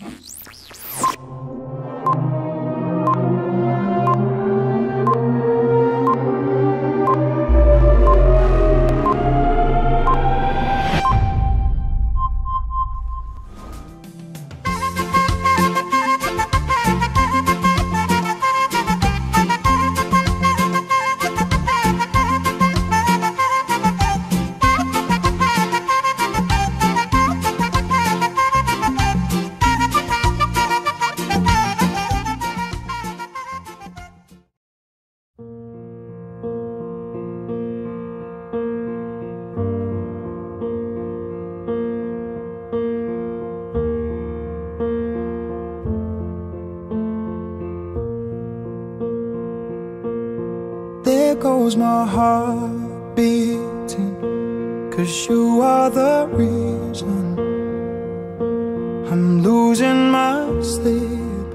There goes my heart beating, 'cause you are the reason I'm losing my sleep.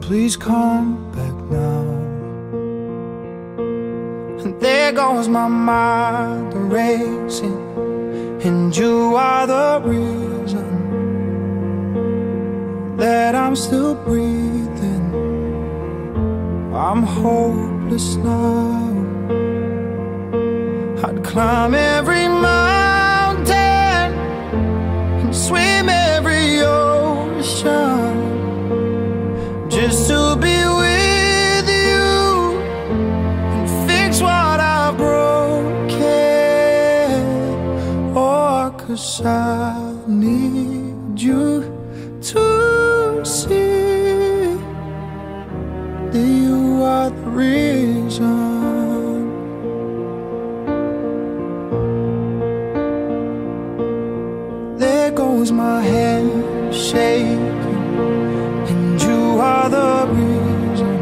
Please come back now. And there goes my mind racing, and you are the reason that I'm still breathing. I'm hopeless now. I'd climb every mountain and swim every ocean just to be with you and fix what I've broken. Oh, 'cause I need you to see that you are the reason. There goes my head shaking, and you are the reason.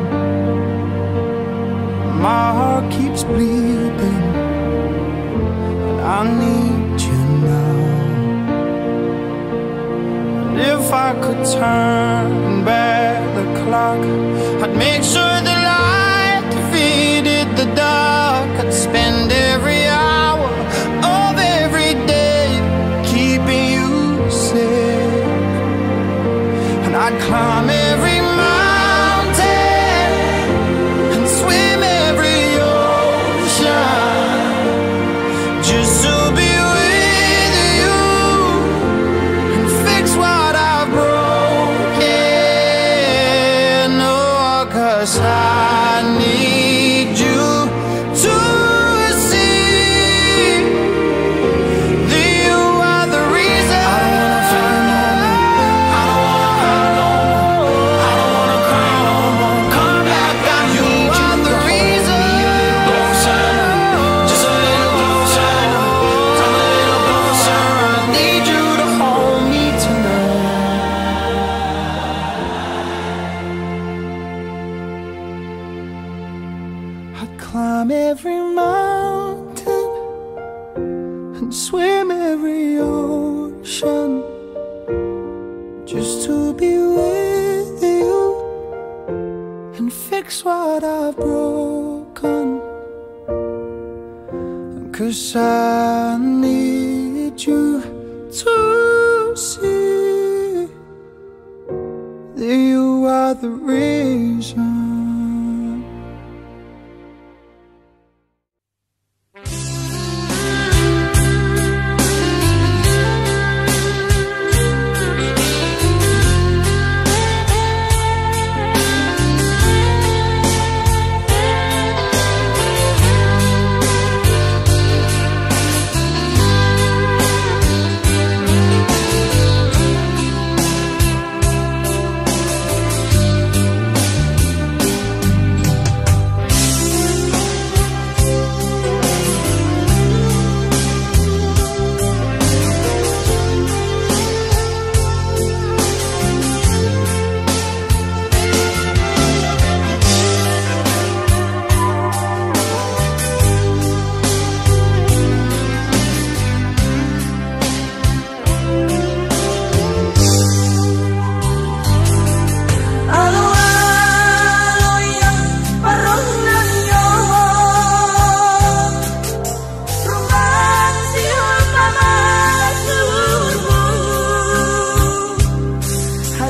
My heart keeps bleeding, and I need you now. And if I could turn back the clock, I'd make sure the light defeated the dark. I'd spend every hour of every day keeping you safe, and I'd climb every mountain and swim every ocean just to be with you and fix what I've broken. Oh, 'cause I need you to see that you are the reason. I don't wanna cry no more. Come back, I need you. You are the reason. Closer, just a little closer. Come a little closer. I need you to hold me tonight. I'd climb every mountain and swim every ocean just to be with you and fix what I've broken. 'Cause I need you to see that you are the reason.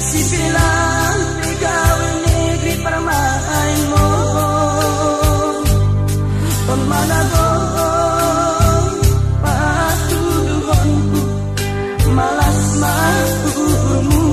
Si bilang pegawai negeri permain mohon pemanagon patuduhonku malas makumu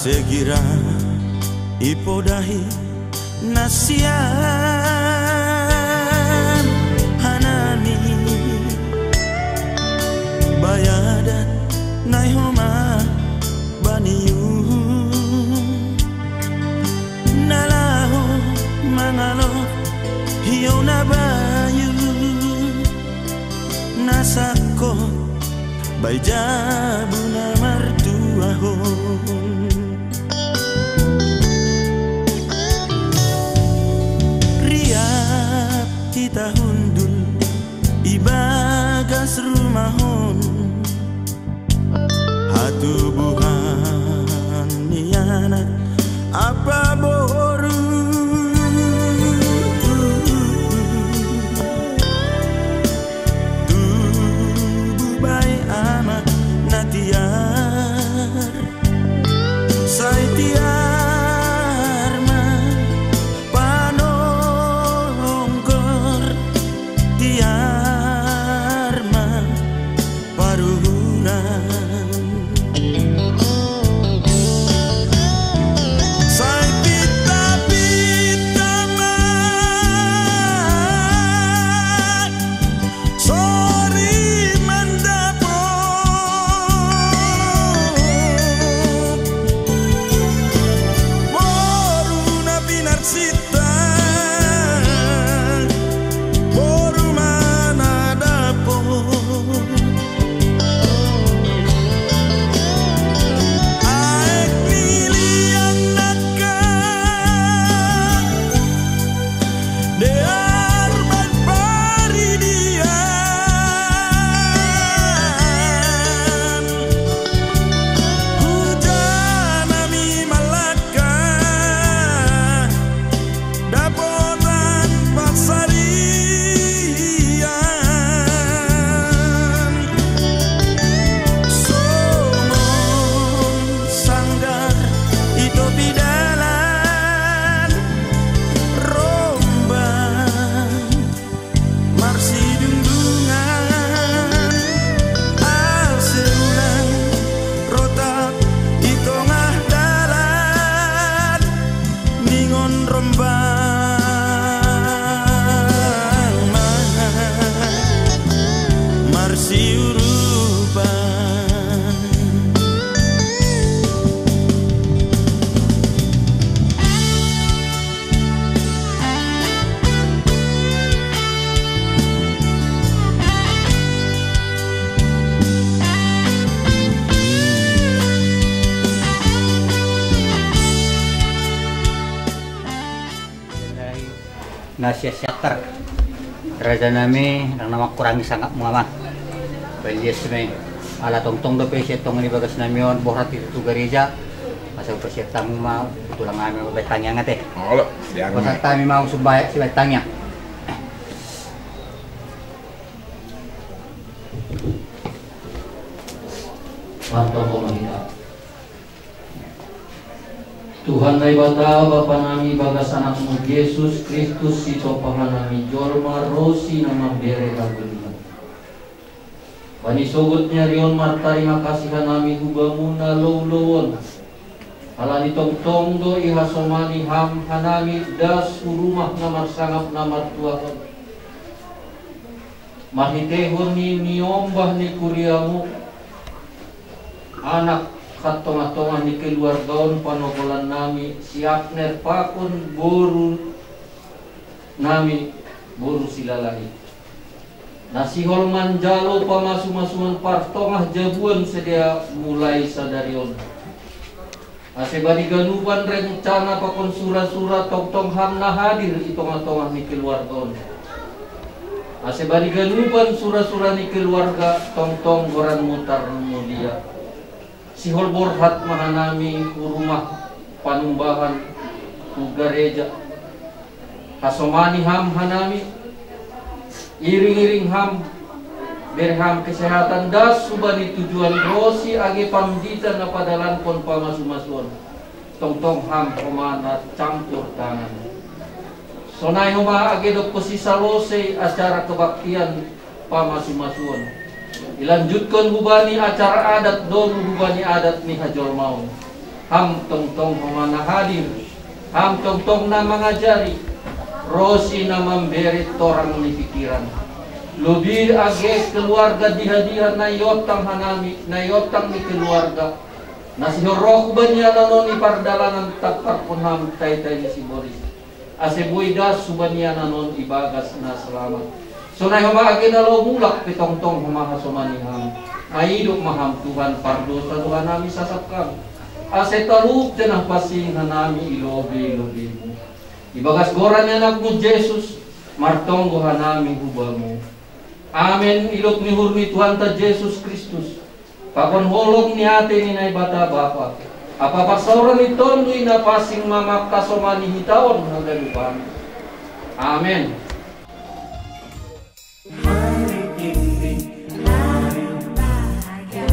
Segira ipodahi nasian hanani bayadat naihoma baniyu nalahu mangalo hiyo nabayu nasako bayjabu na martuahon kita hundul ibagas rumahon hatubuhan nianak apa boru tubuh baik amat natiar saya tiar tiarma paruhuran say pita-pita man sorry mandapo boru na pinarsita nasi siatar raja nami ang nama kurangi sangat mama balias me ala tong do pesi tong ni bagas namion borat itu gereja masa persiapan mau tulang kami betangnya ngate oh siang masa kami mau sumbay si betangnya mantap kita Tuhan ay bata Bapa nami bagas anakmu Yesus Kristus si topahan nami jorma rosi nama bere kaguliman. Bani sogotnya rion martari makasihan nami hubamuna lowlowon. Alani tong do ihasomani ham hanami das urumah namar sangap namar tuahon. Mahitehon ni niombah ni kuriamu anak katong-katong ni keluargaon panokolan nami siapner pakon boru nami boru silalahi nasihol manjalo pamasu-masuan partongah jabuan sedia mulai sadarion asebani ganuban rencana pakon sura-sura tong-tong hamna hadir itong-atong ni keluargaon asebani ganuban sura-sura ni keluarga tong-tong goran mutar mulia sihol borhat mahanami ku rumah panumbahan ku gereja hasomani ham hanami iring-iring ham berham kesehatan das subani tujuan rosi age pamdita na padalan pon pamasu-masuan tong-tong ham komana campur tangan sonai homa age do posisa lose acara kebaktian pamasu-masuan dilanjutkan hubani acara adat dolu hubani adat ni hajol mau ham tong humana hadir, ham tong na mengajari, Rosi na memberi torang ni pikiran. Lebih age keluarga dihadiran na yotang hanami, na yotang ni keluarga. Nasihorok ba niya nanon ipardalanan tapar pun ham tay-tay ni si Boris. Ase buidas suba niya nanon ibagas na selamat. So na humagi na lo mulak pitong-tong humahasomaniham. Maidok maham Tuhan pardo sa Tuhan nami sasapkam. Ase talup janah pasing hanami ilobe-ilobe mo. Ibagas goran niya nagmo Jesus, martong hanami hubamu. Amen. Ilok ni hurni Tuhan ta Jesus Kristus. Pakon holong ni ate ni nay bata bapa. Apa pasoran ni tondoy na pasing mamakasomani hitaon hanggang lupa. Amen. Hari ini hari bahagia,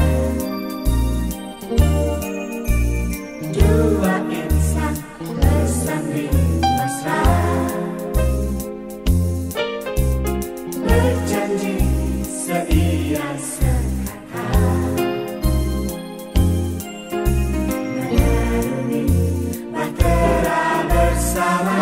dua insan bersanding mesra, berjanji setia sekata, mengarungi bahtera bersama.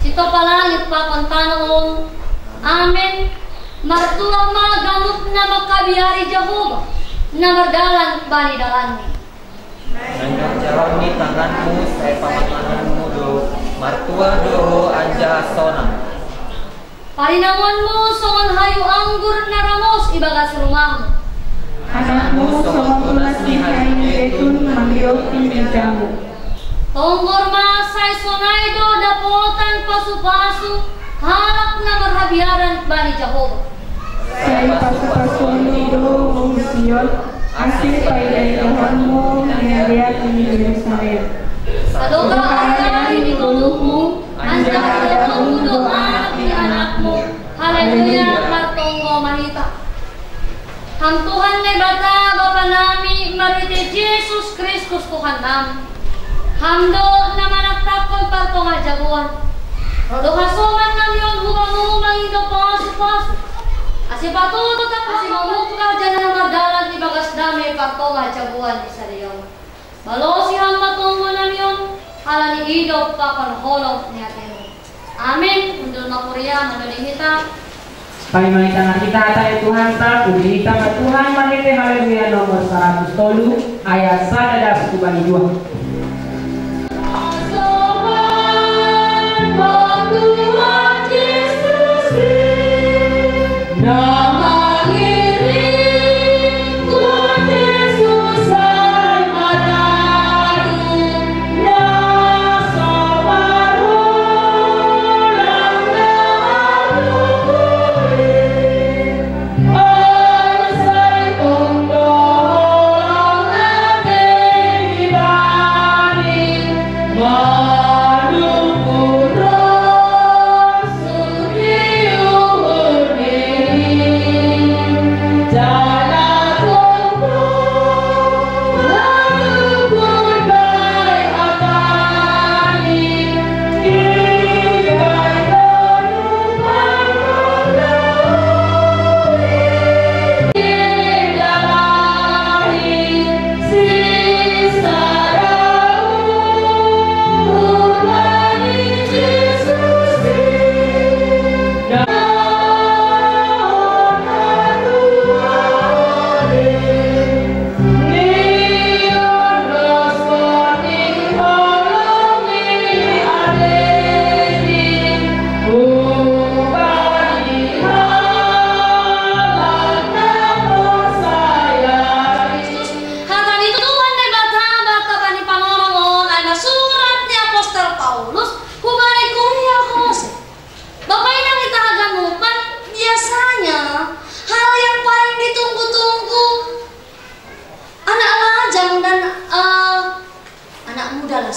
Sito palangit pakon Panginoon. Amen. Martuang mga ganap na magkabiyari Jehovah na mardalan bani dalani. Nanggap ni tanganmu saya pamatanganmu do martua doho anja sonang. Palinangon mo songon hayu anggur na ramos ibagas rumahmu. Anakmu songon tunas ni hayu zaitun manggiyok tindamu. Tonggor masay sonaydo dapotan pasu-pasu halak na marhabiaran bani Jehovah. Saya pasu-pasu nido mengusiyot asing paidayahanmu nangariat ni Yerusalem. Sadoga ari-ari ni tulungmu anjak tulungmu do anak ni anakmu. Haleluya kartonggo mahita. Ham Tuhan na bata Bapa nami marite Jesus Kristus Tuhan nami. Hamdo na manaktakon parto nga jabuan. Rodo kasuman ng yon hubang-hubang ito pasu-pasu. Asi patuto ka kasi mamukka dyan na madalag ni bagas dami parto nga jabuan ni Sariyaw. Balo si hamatungo ng yon hala ni Ido pakanholong ni Ateno. Amin. Undol mapuriya manulingita. Palimanita kita tayo Tuhan ta, puji kita ke Tuhan, manite haleluya nomor 103 ayat 1 dan 2.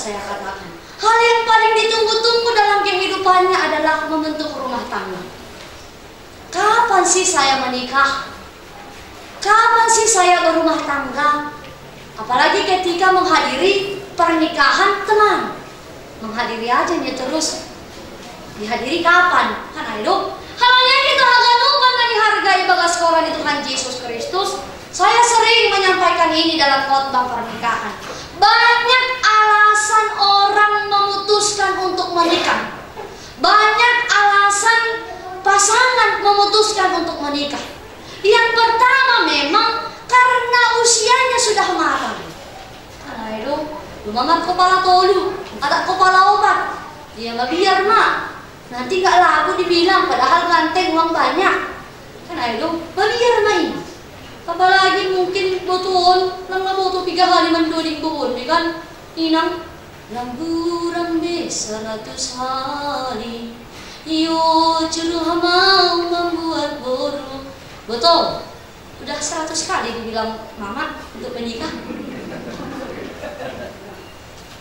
saya katakan. Hal yang paling ditunggu-tunggu dalam kehidupannya adalah membentuk rumah tangga. Kapan sih saya menikah? Kapan sih saya berumah tangga? Apalagi ketika menghadiri pernikahan teman. Menghadiri aja nih terus. Dihadiri kapan? Kan ayo. Halnya kita agak lupa menghargai bagas koran Tuhan Yesus Kristus. Saya sering menyampaikan ini dalam khotbah pernikahan. Banyak alasan orang memutuskan untuk menikah. Banyak alasan pasangan memutuskan untuk menikah. Yang pertama memang karena usianya sudah matang. Aduh, lumayan kepala tolu, ada kepala obat. Dia nggak biar mak. Nanti nggak laku dibilang, padahal ganteng uang banyak. Kan aduh, biar main. Apalagi mungkin betul, lang butuh 3 kali menduding buhun, kan? Inang, lamburan be 100 hari, yo ceruh mau membuat boru. Betul, udah 100 kali dibilang mama untuk menikah.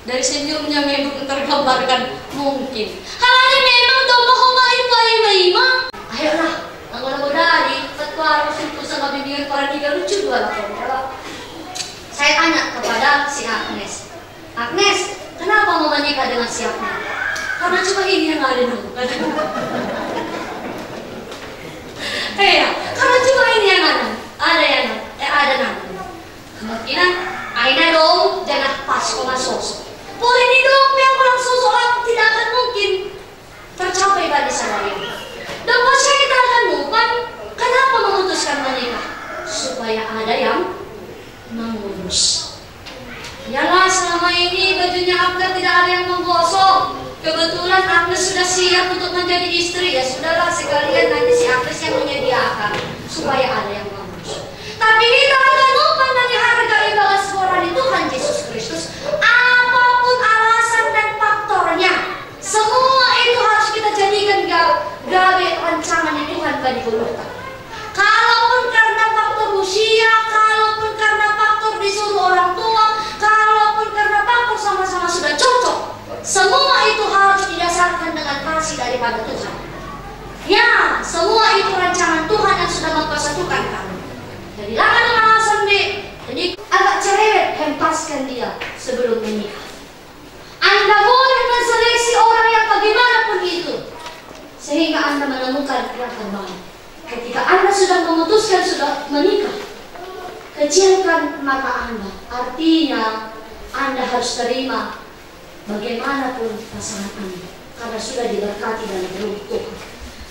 Dari senyumnya memang tergambarkan mungkin. Halanya memang domba homai pai. Ayolah, anggola-godari, fatwa Rasul sama bimbingan para tiga lucu dua lah. Saya tanya kepada si Agnes. Agnes, kenapa mau menikah dengan si Agnes? Karena cuma ini yang ada dulu. Iya, karena cuma ini yang ada. Ada nama. Kemungkinan Aina dong jangan pas koma sosok. Boleh di dong yang orang sosok tidak akan mungkin tercapai pada saya ini. Dan pasca kita akan lupa kenapa memutuskan menikah supaya ada yang mengurus. Yalah selama ini bajunya Agnes tidak ada yang menggosok. Kebetulan Agnes sudah siap untuk menjadi istri, ya sudahlah sekalian nanti si Agnes yang menyediakan supaya ada yang mengurus. Tapi kita akan lupa menghargai bagas koran Tuhan Yesus Kristus. Apapun alasan dan faktornya, semua itu harus kita jadikan gawe rancangan Tuhan bagi kita. Kalaupun karena faktor usia, kalaupun karena faktor disuruh orang tua, kalaupun karena faktor sama-sama sudah cocok, semua itu harus didasarkan dengan kasih daripada Tuhan. Ya, semua itu rancangan Tuhan yang sudah mempersatukan kami. Jadi jangan dengan alasan B. Jadi agak cerewet hempaskan dia sebelum menikah. Anda boleh menseleksi orang yang bagaimanapun itu, sehingga Anda menemukan yang terbaik. Ketika Anda sudah memutuskan sudah menikah, kecilkan mata Anda. Artinya Anda harus terima bagaimanapun pasangan Anda, karena sudah diberkati dan beruntung.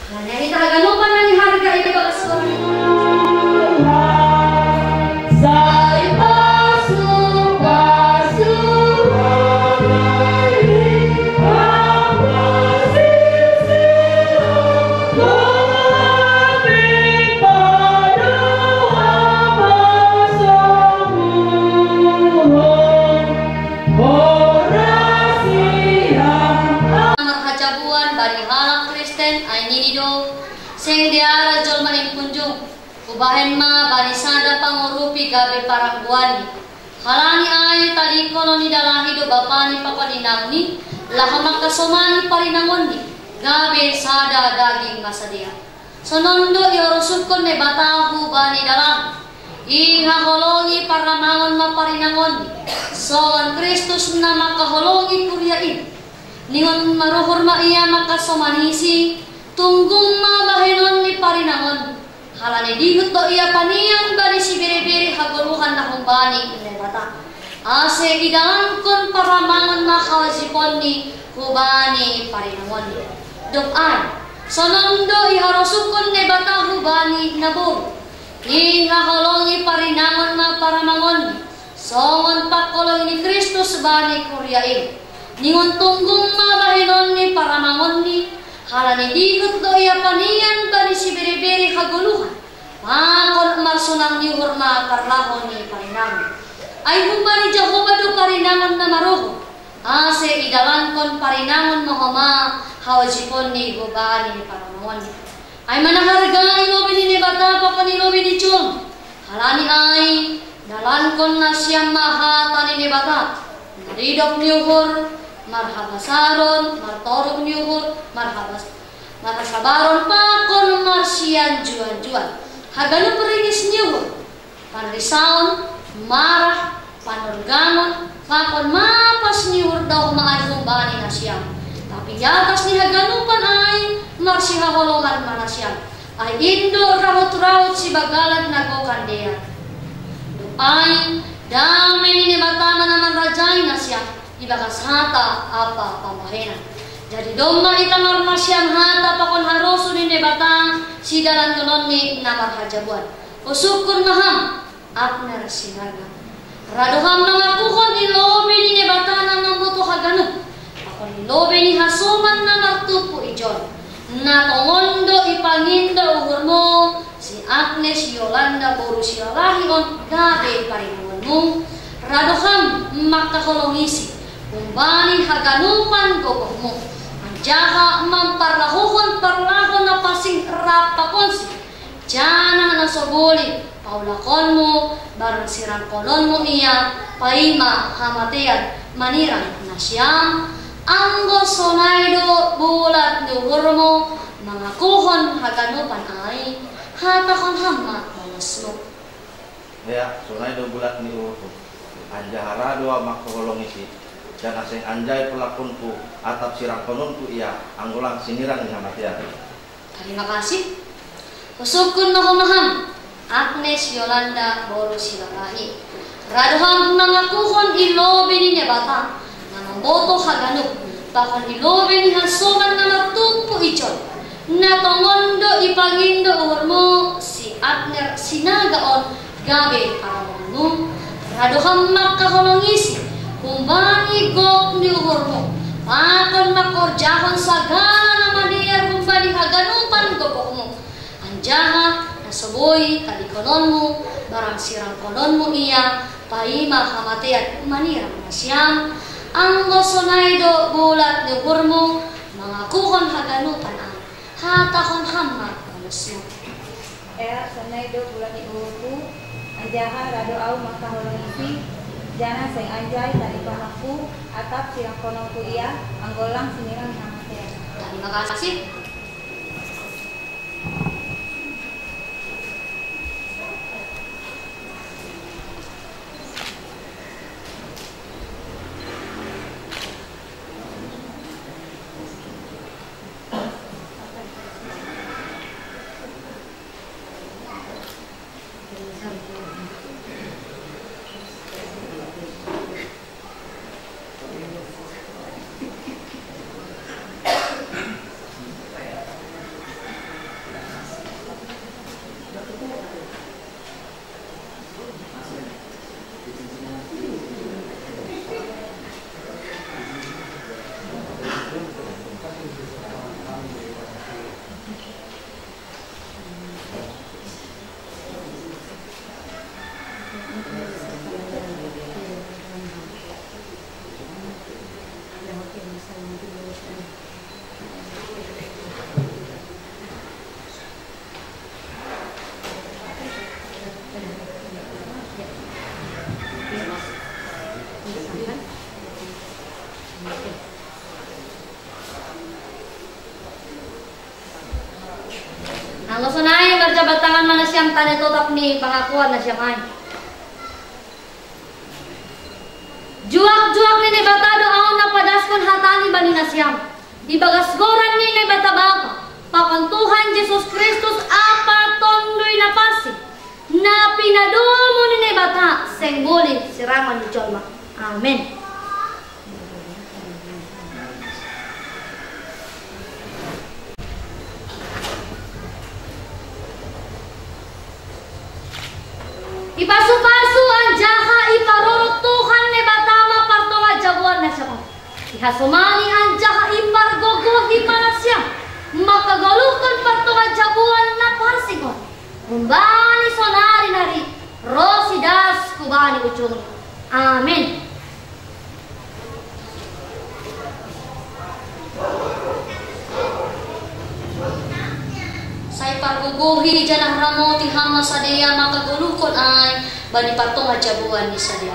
Karena kita agak lupa menghargai bagas koran itu. Sing diara jol main kunjung. Ubahen ma banisada pangurupi gabe parangguani. Halani ay tadi kono ni dalahi do bapani papaninamni. Lahamak kasomani parinangonni. Gabe sada daging masadia. Sonondo yorosukon ne batahu bani dalam. Iha holongi paramangon maparinangonni. Soan Kristus na makaholongi kuryain. Ningon maruhur ma iya makasomanisi. Tunggung ma bahenon ni parinangon. Halane dihut to iya panian bani si bere-bere haguluhan na kumbani ne bata. Ase idangkon paramangon makawasipon ni hubani parinangon. Doan, sonondo iharosukon ne bata hubani nabur. Iha holongi parinangon na paramangon. Songon pakolong ni Kristus bani kuryain. Ningon tunggung mabahinon ni paramangon ni. Halani dihut do iya panian bani si bere-bere haguluhan. Makon marsunang ni hurma karlahon ni parinangon. Ay humbani Jehovah do parinangon na maruho. Ase idalankon parinangon mahoma hawajipon ni gubani ni paramangon. Ay manaharga ilobi ni bata pa panilobi ni Chum. Halani ay dalankon na siyang mahata ni bata. Naridok ni uhur, marhabasaron, martorok ni uhur, marhasabaron pakon marsiyan juan-juan. Hagano peringis ni uhur. Panrisaon, marah, panurgamon, pakon mapas ni uhur daw maadong bani na siyang. Tapi yatas ni haganupan ay marsihaholongan manasiyang. Ay indo rawot-rawot si bagalan nagokan dia. Doain, dami ni batama naman rajay na siya. Ibakas hata apa pamahinan. Jadi doma itamar na siyang hata pakon haroso ni batang si dalan kunon ni namar hajabuan. Usukun maham, apner sinaga. Raduham nangakukon ilobi ni batang na mambuto hagano. Pakon ilobi ni hasuman na martupo ijon. Na tongondo ipangindo uhurmo si Agnes Yolanda Borussia Lahion gabe parinunganmu radoham makaholongisi kumbani haganupan gogohmu anjaha mamparlahuhon parlahon na pasing rapakonsi jana na soboli paulakonmu barang sirangkolonmu iya paima hamatean manirang nasyam anggo sonaido bulat nuhurmo mangakuhon haganupan ay hatakon hama malasno. Ya, sonaido bulat ni urho. Anjahara doa makaholong isi. Dan asing anjay pelakunku atap sirang kononku iya anggulang sinirang ni hamatian. Terima kasih. Usukun mahomaham Agnes Yolanda Borussia Lahion. Raduham nangakuhon ilobi ni bata. Boto haganuk, pakon ilobi ni hasuman na matumpo ijon. Na tongondo ipangindo uhurmo si Agner sinagaon gabe paramonmu. Raduham makaholongisi kumbani gok ni uhurmo. Pakon makorjahon sagala na maniyar kumbani haganupan gokokmu. Anjaha nasoboy kalikononmu barang sirang kononmu iya paima hamatian manirang nasyam. Anggo sonaido bulat ni hurmo mangakuhon haganupan ang hatakon hama malusmo. Ea sonaido bulat ni hurmo anjaha rado au makaholongisi jana sing anjay tadi pamaku atap sirang konongku iya anggolang sinirang hamatea. Terima kasih. Sangosunay berjabat tangan mana siyang tanda tutap ni pangakuan na siyang ay. Juak-juak ni batado aon na padaskon hatani bani na siyang. Ibagasgoran ni batabapa. Pakantuhan Jesus Kristus apa tondoy na pasi. Na pinadumo ni bata sengguli sirangan ni Jolma. Amen. Ipasu-pasu ang jaha iparurot Tuhan ni batama partonga jabuan na siya. Ihasumani ang jaha ipargogod di mana siya. Makagalukan partonga jabuan na parsigon. Kumbani sonari nari rosidas kubani ucung. Amen. Say parguguhi janang ramoti hama sadeya makagulukon ay bani patong ajabuan ni sadeya.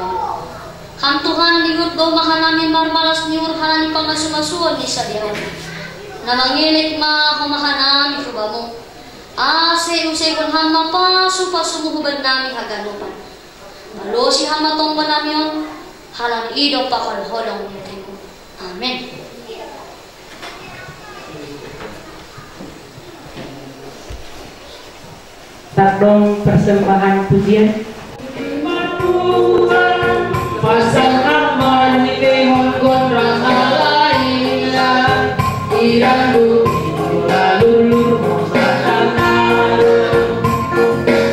Ham Tuhan niut daw mahanami marmalas niur hanani pangasumasuan ni sadeya. Namangilik ma humahanami kubamo. Ase usay kon hama pasu pasumuhubad nami haganupan. Malo si hama tong banamyon halan ido pakon holong ni ko. Amen. Takdong persembahan pujian. Pasang aman ni Tehon kondrang alaina Irandu lalulur mosanana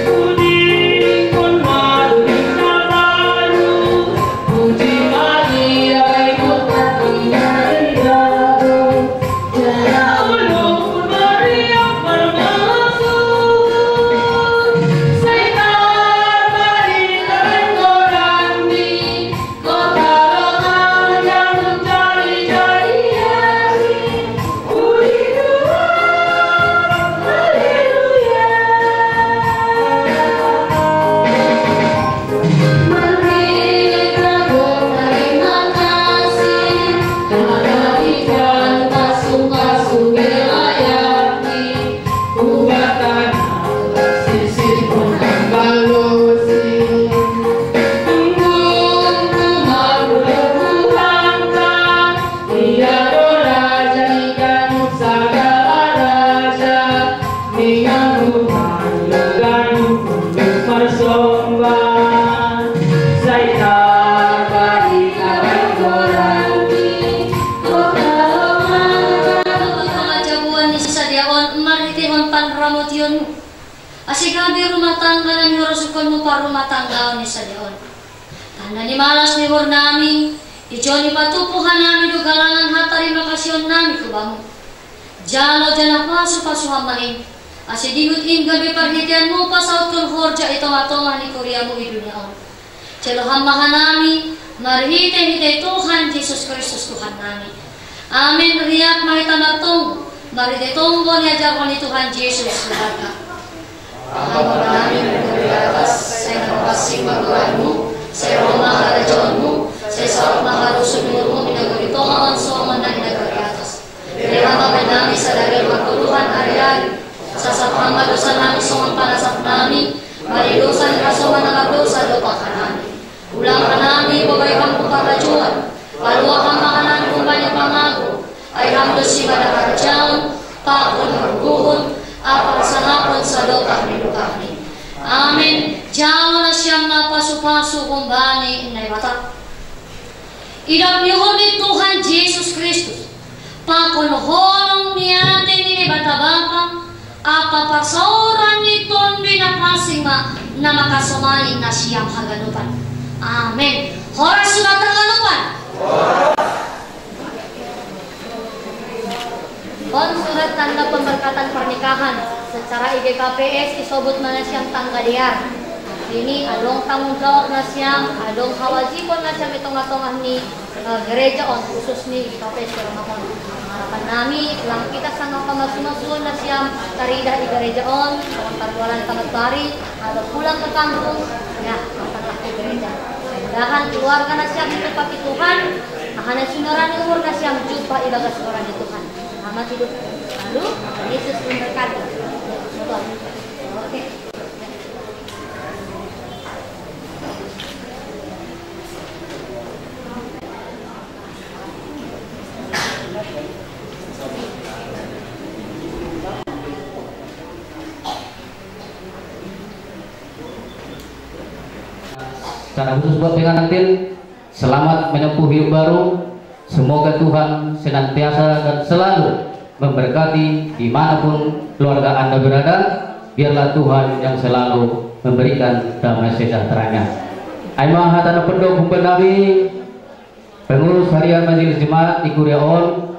Puji kon maduring nabalu Puji Maria ikut Maria Jaya ulung Maria bermaksud Asikabi rumah tangga na nyorosukon mo pa rumah tangga ni sadeon. Tanda ni malas ni nami, ijo ni patupuhan nami do galangan hatari makasyon nami kubamu. Jalo jana pasu hamain. Asidihut im gabi perhatian mo pasaut kun horja itong-atong ni Korea mo di dunia on. Celo hamahan nami, marhite-hite Tuhan Jesus Kristus Tuhan nami. Amin riak mahita martong, marhite tonggo ni ajakon ni Tuhan Jesus Tuhan. Apa kami di atas, saya napasing magawaanmu, saya rumah karajaanmu, saya sarap maharusunmu, minagari tongan soman na minagari atas. Dihamakan namin sa dagal magtuluhan ari-ari, sasapang madusan namin soman panasap namin, maridusan kasoman na magdusa lupa ka namin. Ulang ka namin, babayang kong karajuan, paluwakang makanan kung banyang pangago, ay hamdos si madakarajaon, pakon magbuhon, apal sa hapon sa lokah ni Lukahni. Amen. Jawa na siyang napasu-pasu kung bani inay mata. Idapyuhon ni Tuhan Jesus Kristus. Pakunholong niya ni batabaka. Apa pasauran ni Tondi na pasima na makasumaling na siyang haganupan. Amen. Horas sulat haganupan. On surat tanda pemberkatan pernikahan secara IGKPS isobut mana siyang tanggaliar. Ini adong tanggung jawab na siyang, adong hawajibon na siyang itong-atong ni gereja on khusus ni IGKPS Karamahon. Harapan nami lang kita sangat pamasunusun na siyang tarida di gereja on, tarwalan tamat bari, atau pulang ke kampung, ya makanlah ke gereja. Mudahan keluarga na siyang ditepati Tuhan, ahana sunaran umur na siyang jumpa ibagas orang di Tuhan. Selamat hidup. Lalu Yesus memberkati. secara khusus buat pengantin, selamat menempuh hidup baru. Semoga Tuhan senantiasa dan selalu memberkati dimanapun keluarga Anda berada. Biarlah Tuhan yang selalu memberikan damai sejahtera-Nya. Aimah hatana pendok hukum Nabi, pengurus harian majelis jemaat di Kuriaon,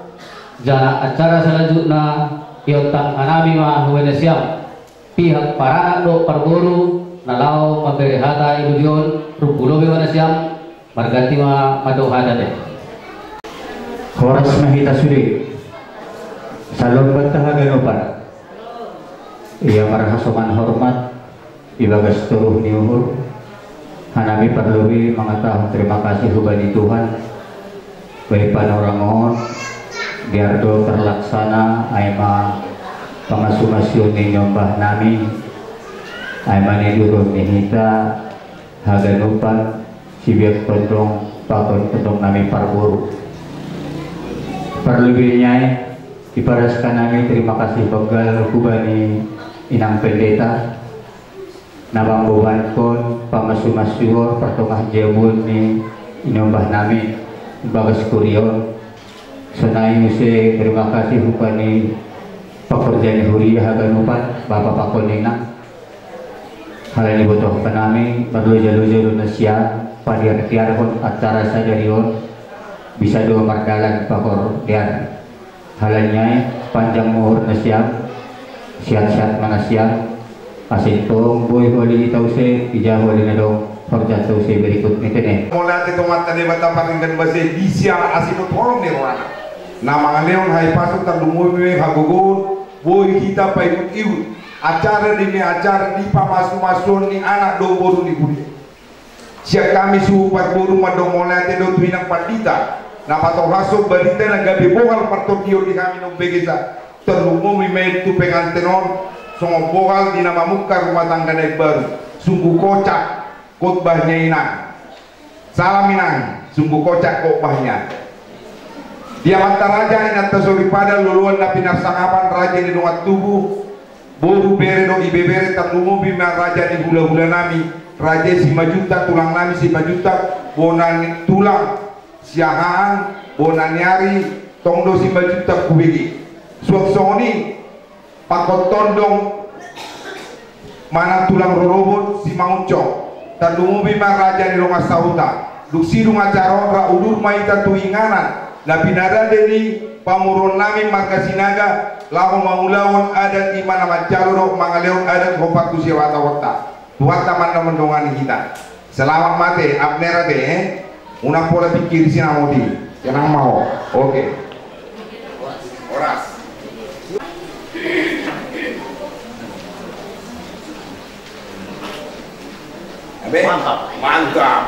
jana acara selanjutnya iotang hanami mah huwene siap pihak para do parguru nalau mabere hata iludion rupulo bewana siap marganti ma mado hadade Horas mahita suri salon bantahagan opar ia marahasoman hormat ibagas turuh niuhur hanami perluwi mengatakan terima kasih hubani Tuhan baik panorangon biar do terlaksana aima pangasumasyon ni nyombah nami aima ni durun ni hita haganupan sibiak tondong pakon tondong nami parburu perlebihnya diparaskan nami terima kasih begal hubani inang pendeta nabambuhan kon pangasumasyon pertongah jebun ni nyombah nami bagas Kurion. Senai muse terima kasih hupani pekerjaan huriah haganupan Bapak Pakonena hal ini butuh penami berluja-luja lunasian padiar-tiar pun acara sajarion bisa dua mardalan pakor dian halanya panjang muhur nasiam siat-siat manasiam asintong boy holi tause ijah holi nadong perjatuh tause berikut ini mulai tomat tadi bata paringgan base disiang asiput tolong ni orang nama leon hai pasuk tandumumi hagugun boy kita paikut iu acara dini acara di pamasu-masun ni anak do boru ni budi siap kami suhupat boru madong mulai do tuinang pandita nama tau hasuk barita na gabi bohal partokio di kami no begesa tandumumi me tu pengantenon songo bohal di nama muka rumah tangga naik baru sungguh kocak khotbahnya inang salam inang sungguh kocak khotbahnya dia mantar raja ini atas suri pada luluan napi narsangapan raja di nuat tubuh boru bere do ibe bere tanggumu bima raja di hula-hula nami raja si majuta tulang nami si majuta bonan tulang siahaan bonan nyari tongdo si majuta kubegi suaksoni pakot tondong mana tulang rorobot si mauncong tandungu bima raja di rumah sauta duksi rumah caron ra udur maita tuinganan lapinada dari pamuron nami marga sinaga lahu maulawon adat imana macaloro mangaleon adat hopak tu siwata wata buat taman mendongani kita selamat mate abnera deh una pola pikir sinamodi jangan mau oke oras mantap mantap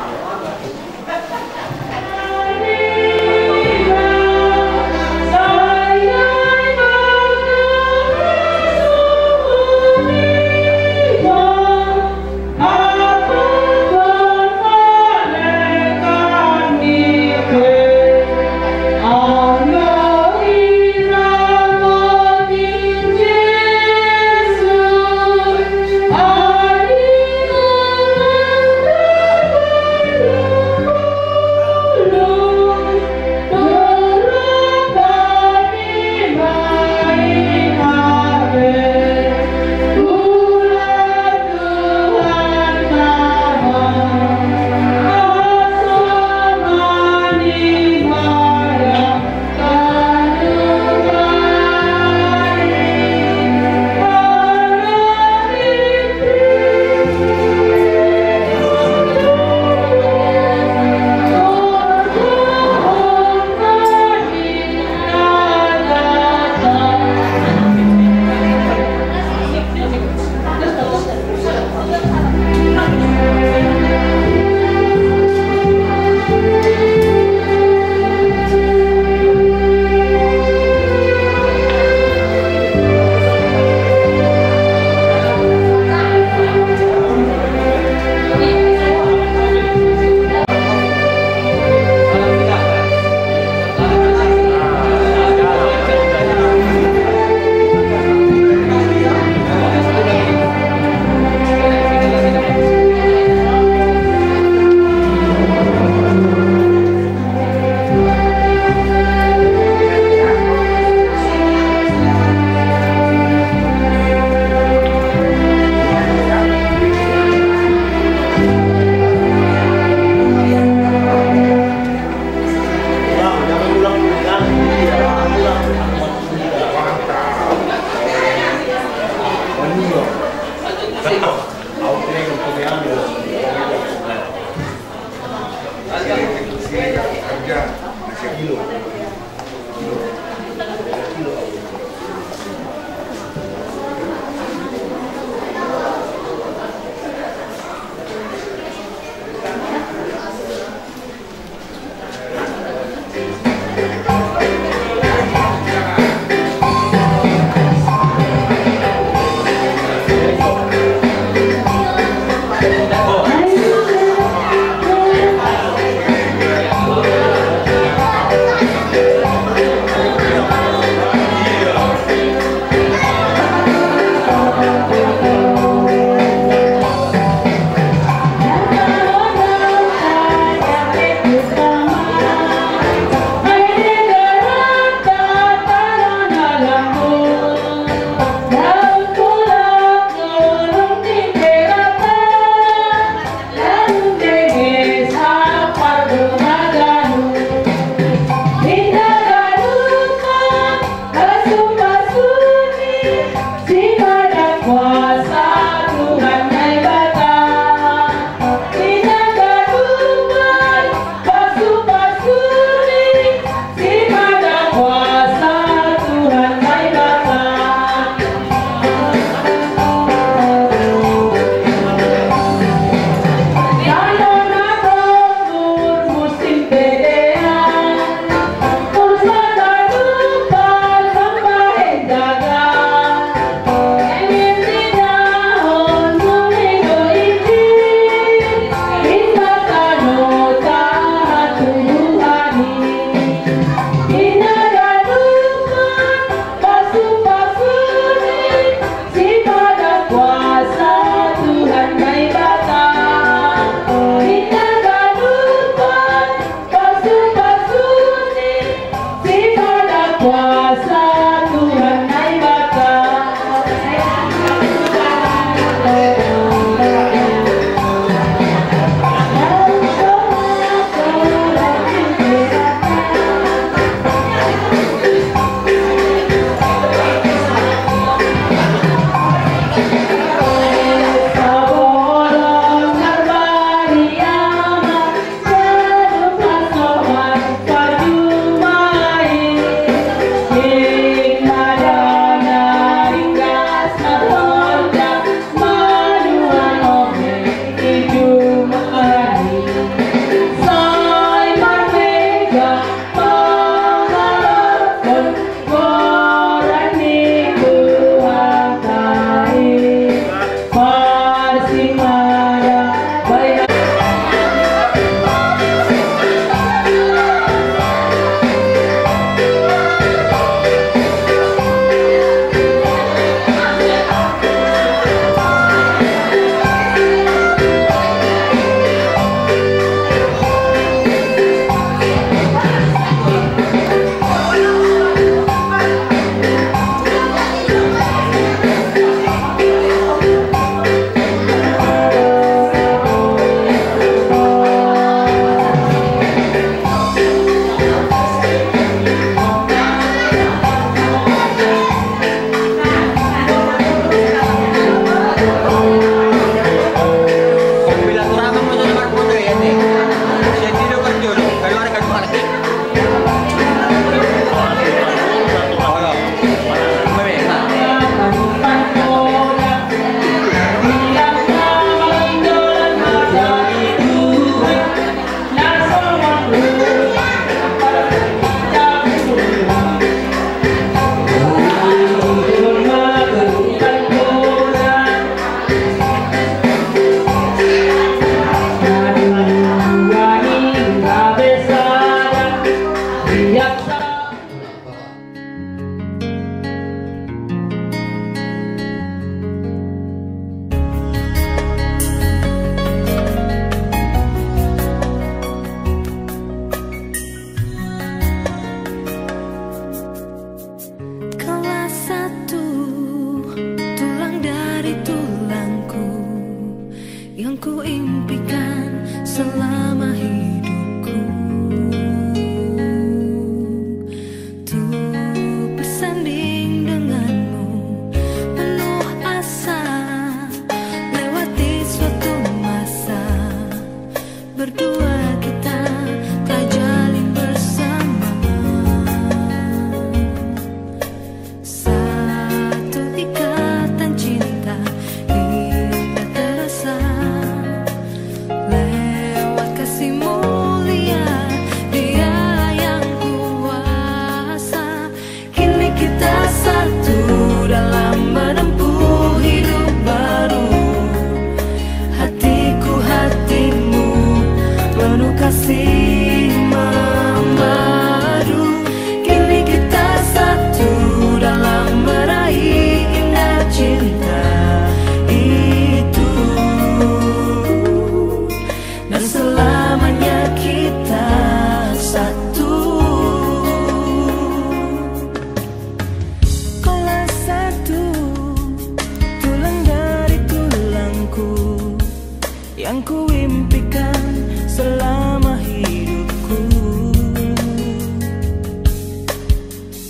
yang kuimpikan selama hidupku,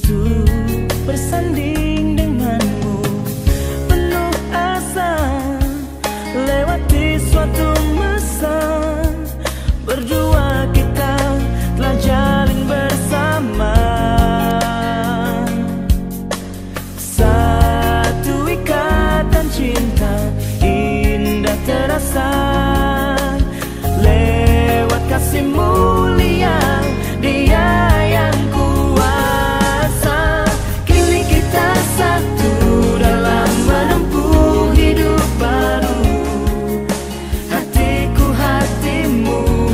tuh bersanding denganmu penuh asa, lewati suatu masa, berdua kita telah jalin bersama. Satu ikatan cinta indah terasa, lewat kasih mulia Dia yang kuasa. Kini kita satu dalam menempuh hidup baru, hatiku hatimu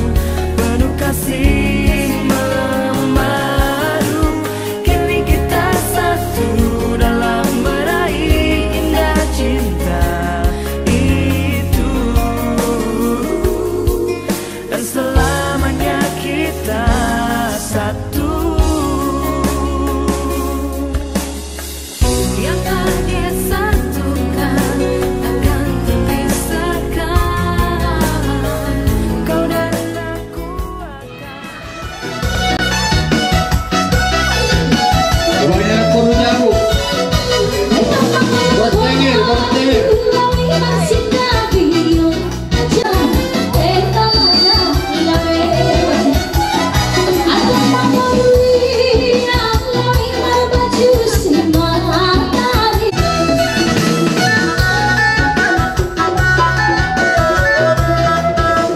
penuh kasih memadu. Kini kita satu dalam meraih indah cinta itu, dan selamanya kita satu. Yang tak disatukan akan terpisahkan, kau dan aku akan. Banyak kurunya aku. Buat tengil, buat tengil.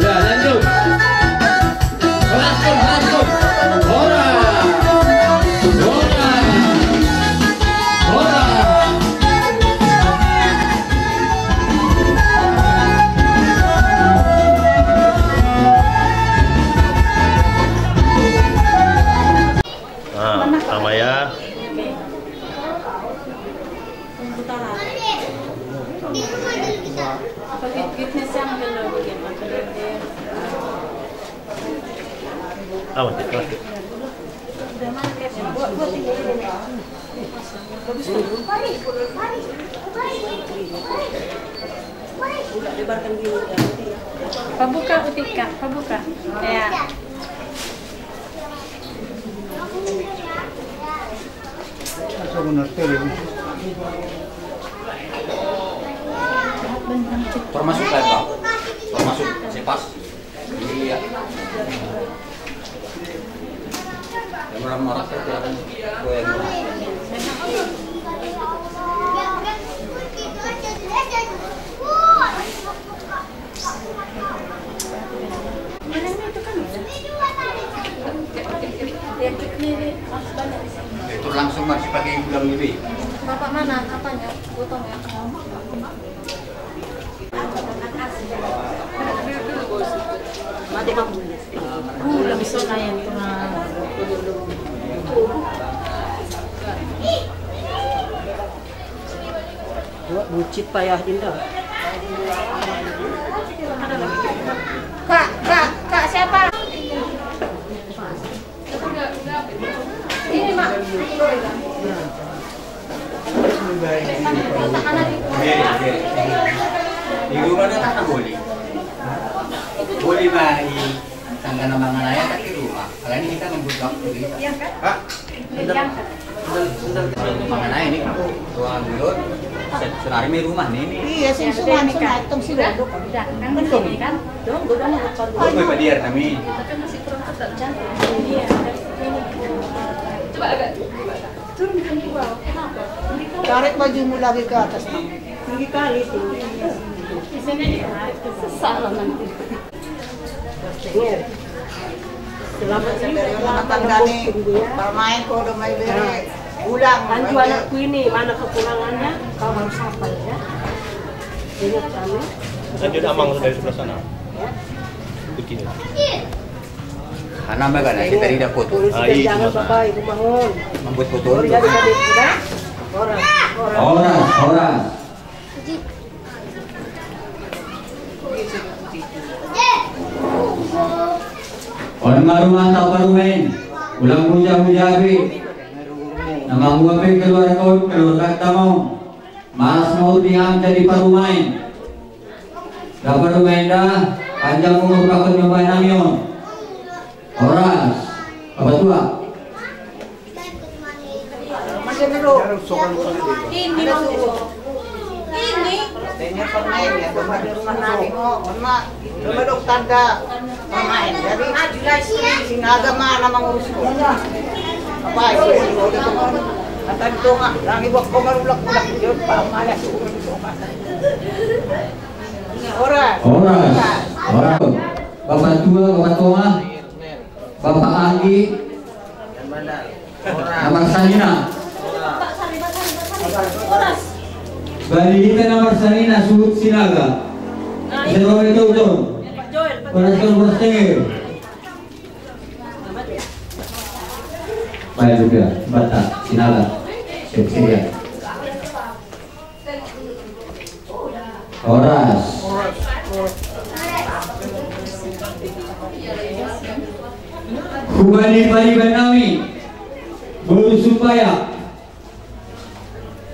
Udah lanjut. Langsung, langsung. Orang. Orang. Orang. Nah, sama ya. Awas, awas. Pabuka Utika, pabuka. Ya. Termasuk saya Pak. Termasuk sepas. Iya. Yang orang-orang saya akan goyang. Itu langsung masih pakai gula lebih. Bapak mana? Apanya? Botolnya? Lebih suka yang tengah. Bucit payah Dinda. Kak, siapa? Ini, Mak. Di rumah dia tak boleh. Boleh baik. Tangga nama ayah tak di rumah. Kalau ini kita membut waktu kita. Iya kan? Hah? Mangan ayah ini tuang dulu. Senari di rumah nih. Iya, sing suwan sunat tong si Rodo. Udah, kan begini kan? Dong, udah mau lepas dulu. Oh, Pak Diar kami. Tapi masih kurang tetap cantik. Iya. Coba agak turun ke bawah. Kenapa? Tarik bajumu lagi ke atas. Tinggi kali tuh. Di sini salah nanti. Selamat dari anak tanggane. Permain kau udah main bere. Ulang. Bantu anakku ini, mana kekurangannya, kau harus hafal ya. Ingat kami. Lanjut amang dari sebelah sana. Begini. Karena mereka nanti tadi dah foto. Jangan bapak, ibu bangun. Membuat foto. Orang. Orang marumah tak parumen. Ulang puja-pujabi. Nama huwapin keluar kau, keluar kata mau. Malas mau diam jadi parumain. Dapat rumenda, panjang umur bakal nyobain namion. Oras, apa tua? Ini Tanya permain ya, di rumah nabi mak, rumah tanda permain. Jadi sinaga mana mengurus apa itu? Kata itu nggak, lagi buat komarulak-ulak dia pamaya suruh Oras. Bapak tua, bapak tua, bapak Anggi, Bapak Sanina. Bali kita nomor Sanina Suhut Sinaga. Saya itu betul. Perasaan bersih. Baik juga, Batak Sinaga. Sukses. Oras. Kubali Banami baru supaya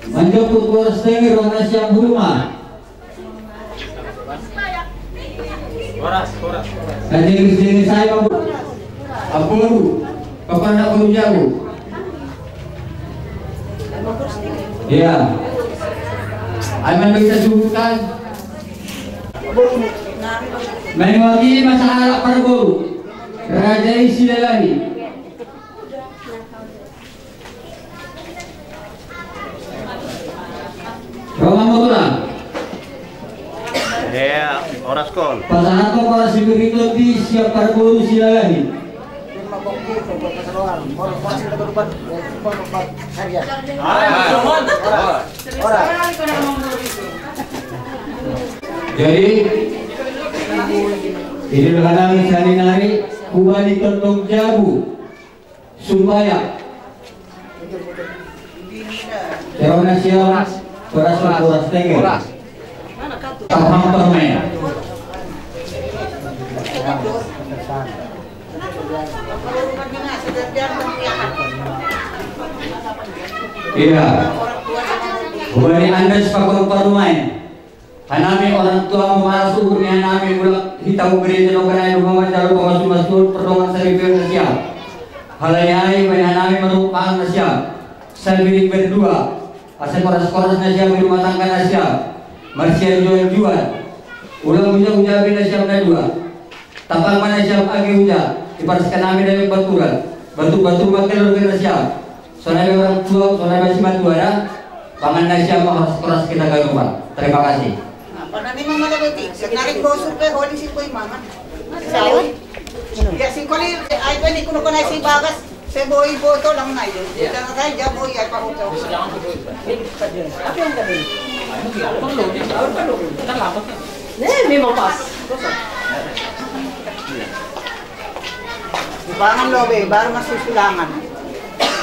menjemput boros tengger warna siang rumah. Oras. Jadi saya Abu kepada Abu jauh. Ya. Aiman bisa sebutkan. Mewakili masalah Parboru. Raja Isilalahi. Roma Motura. Ya, oras kol. Pasangan kau para sibirito di siap Parboru Silalahi. Jadi ini adalah Saninari Kubali Tontong Jabu supaya Cerona siapa Poras tengger Paham permen. Iya. Kubali Anda sepakat permain. Hanami orang tua masuk ni hanami mulak hitam gereja nokanai rumah jalu masuk pertolongan seribu Indonesia. Halayai bani hanami merupakan Indonesia. Salbirik berdua. Asal koras Indonesia di rumah tangga Indonesia. Marsya jual. Ulang uja Indonesia dua. Tapal mana siap agi uja. Diparaskan kami dari baturan. Batu bakal Indonesia. Soalnya orang tua, soalnya masih batu ada. Pangan Indonesia koras kita garupa. Terima kasih. Panani mama lagi, sekarang bosur ke holi si koi mama. Sawi. Ya si koli ay ba ni kuno kana si bagas, se boy boto lang na yun. Jangan kay ja boy ay pa ko. Apa yang tadi? May mapas. Bangan lobe, baru masusulangan.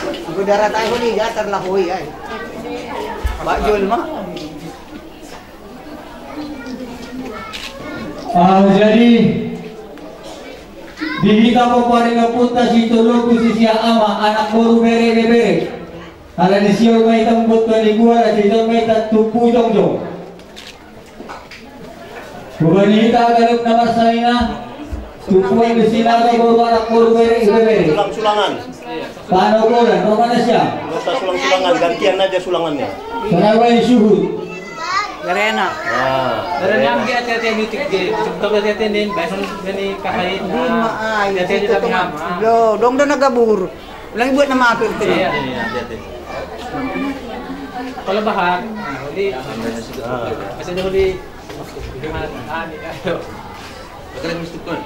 Ang gudara tayo huli, ya terlahoy ay. Bajul mah. Jadi dihita po paring punta si tulog si siya ama anak baru bere. Ala ni siya may tambot ko ni Guara si siya may tupu jong. Bukanita galap na Marsalina tupu ang sinaga baru anak baru bere. Sulang-sulangan. Paano ko lang? Ano na siya? Basta sulang-sulangan, gantian aja sulangannya. Kenapa yang suhud? Garena. Karena yang dia hati-hati nitik dia, sebetulnya hati-hati nih, besok ini kakak Di maay. hati-hati tapi Lo, dong do nagabur. Lagi buat nama apa itu? Iya, hati-hati. Kalau bahan, huli, biasanya huli, ayo. Kalian mesti pun.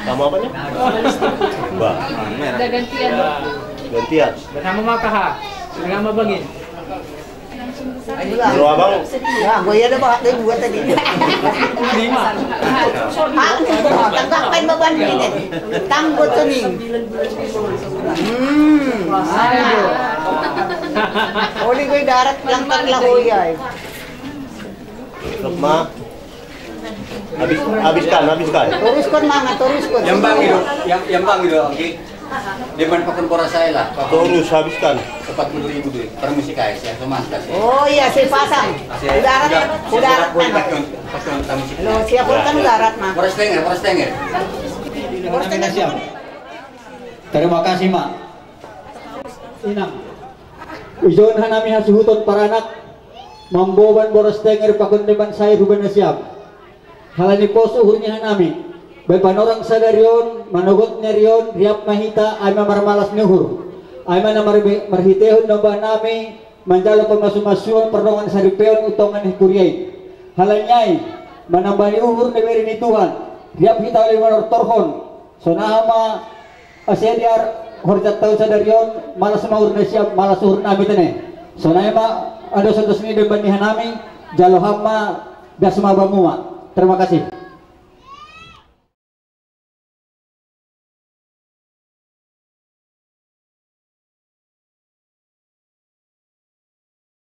Kamu apanya? Mbak. Udah gantian. Gantian. Bersama makah, dengan mabangin. Bro abang. Ya, gue ada bahat dari buat tadi. 5. Tanggapkan beban ini. Tanggut nih. Ayo. Oli gue darat lang taglahoy ay. Rukma. Habiskan. Turuskan mana, turuskan. Yang bang gitu, Anggi. Di depan pakun pora saya lah. Terus habiskan. 40.000 duit per musik guys yang cuma Oh iya, si pasang. Udarat Lo siapa kan udarat mah. Boros tenger. Terima kasih mak. Inang. Ujon hanami hasuhuton para anak. Mamboban boros tenger pakundeban saya ruben siap. Halani poso hurnya hanami. Beban orang sadarion, manogot nerion, riap mahita, ay mamarmalas nuhur. Ay marhitehon nomba nami, manjalo pemasumasyon, perdongan saripeon, utongan hikuryay. Halanyay, manambani uhur neberi ni Tuhan. Riap hita oleh manor torhon. Sonahama, asyadiar, horjat tau sadarion, malas mahur na siap, malas uhur nami tene. Sonahama, ada sotos ni deban ni hanami, jalo hama, dasma bamuma. Terima kasih.